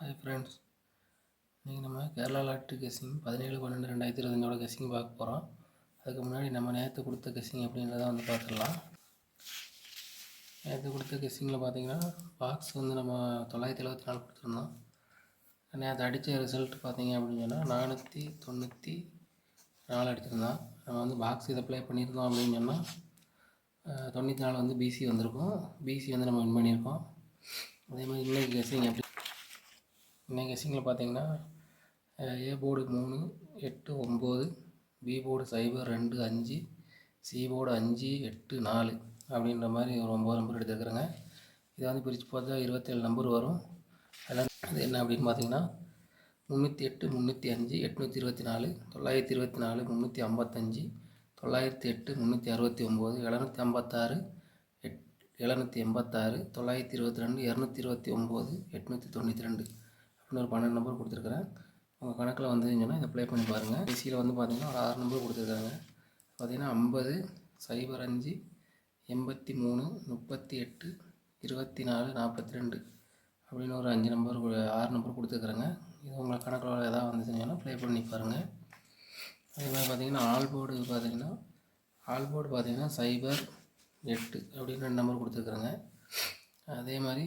Hi friends, இன்றைக்கி நம்ம Kerala lottery guessing 17/12/2025 guessing பார்க்க போகிறோம். அதுக்கு முன்னாடி நம்ம நேற்று கொடுத்த கெஸ்ஸிங் அப்படின்றத பார்த்துடலாம். நேற்று கொடுத்த கெஸ்ஸிங்கில் பார்த்தீங்கன்னா பாக்ஸ் நம்ம 974 கொடுத்துருந்தோம். நேற்று அடித்த ரிசல்ட் பார்த்தீங்க அப்படின்னு சொன்னால் 494 அடிச்சிருந்தோம். நம்ம பாக்ஸ் இதை ப்ளே பண்ணியிருந்தோம் அப்படின்னு சொன்னால் 94 பிசி வந்திருக்கும். பிசி நம்ம வின் பண்ணியிருக்கோம். அதே மாதிரி இன்றைக்கி கெஸ்ஸிங் இன்னைக்கு கெஸ்ஸிங்கில் பார்த்தீங்கன்னா A board 3 8 9, B board 0 2 5, C board 5 8 4 அப்படின்ற மாதிரி ஒரு 9 நம்பர் எடுத்துருக்குறேங்க. இதை பிரித்து பார்த்தா 27 நம்பர் வரும். அதில் அது என்ன அப்படின்னு பார்த்தீங்கன்னா 308 305 824 924 355 908 369 756 786 922 229 892 அப்படின்னு ஒரு 12 நம்பர் கொடுத்துருக்குறேன். உங்கள் கணக்கில் சொன்னால் இதை ப்ளே பண்ணி பாருங்கள். பிசியில் பார்த்தீங்கன்னா ஒரு 6 நம்பர் கொடுத்துருக்காங்க. பார்த்தீங்கன்னா 50 05 83 38 24 42 அப்படின்னு ஒரு 5 நம்பர் 6 நம்பர் கொடுத்துருக்குறேங்க. இது உங்கள் கணக்கில் எதாவது வந்துச்சுன்னா ப்ளே பண்ணி பாருங்கள். அதே மாதிரி பார்த்தீங்கன்னா ஆல் போர்டு பார்த்தீங்கன்னா 0 8 அப்படின்னு 2 நம்பர் கொடுத்துருக்குறேங்க. அதே மாதிரி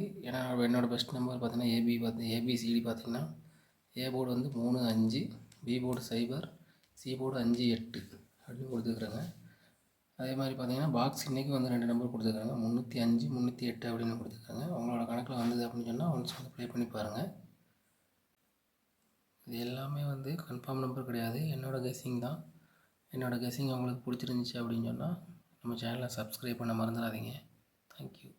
என்னோடய பெஸ்ட் நம்பர் பார்த்தீங்கன்னா ஏபிசிடி பார்த்தீங்கன்னா A board 3 5, B board 0, C board 5 8 அப்படின்னு கொடுத்துருக்குறாங்க. அதே மாதிரி பார்த்தீங்கன்னா பாக்ஸ் இன்றைக்கி 2 நம்பர் கொடுத்துருக்காங்க. 305 308 அப்படின்னு கொடுத்துருக்காங்க. உங்களோட கணக்கில் வந்தது அப்படின்னு சொன்னால் ஒன்ஸ் ப்ளே பண்ணி பாருங்கள். இது எல்லாமே கன்ஃபார்ம் நம்பர் கிடையாது, என்னோடய கெஸ்ஸிங் தான். என்னோடய கெஸ்ஸிங் உங்களுக்கு பிடிச்சிருந்துச்சி அப்படின்னு சொன்னால் நம்ம சேனலை சப்ஸ்கிரைப் பண்ண மறந்துடாதீங்க. தேங்க்யூ.